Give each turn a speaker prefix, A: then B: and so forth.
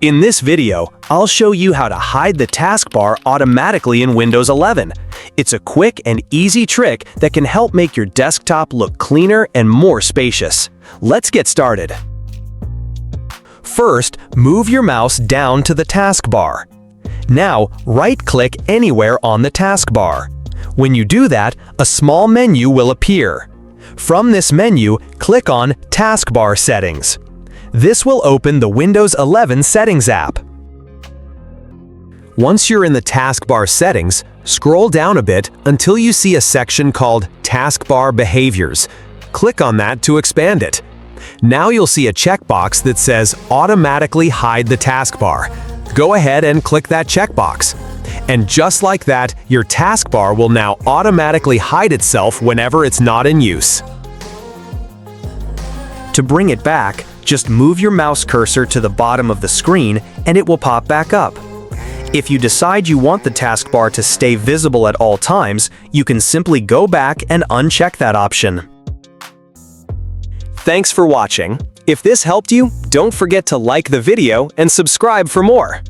A: In this video, I'll show you how to hide the taskbar automatically in Windows 11. It's a quick and easy trick that can help make your desktop look cleaner and more spacious. Let's get started. First, move your mouse down to the taskbar. Now, right-click anywhere on the taskbar. When you do that, a small menu will appear. From this menu, click on Taskbar Settings. This will open the Windows 11 Settings app. Once you're in the Taskbar Settings, scroll down a bit until you see a section called Taskbar Behaviors. Click on that to expand it. Now you'll see a checkbox that says Automatically Hide the Taskbar. Go ahead and click that checkbox. And just like that, your taskbar will now automatically hide itself whenever it's not in use. To bring it back, just move your mouse cursor to the bottom of the screen and it will pop back up. If you decide you want the taskbar to stay visible at all times, you can simply go back and uncheck that option. Thanks for watching. If this helped you, don't forget to like the video and subscribe for more.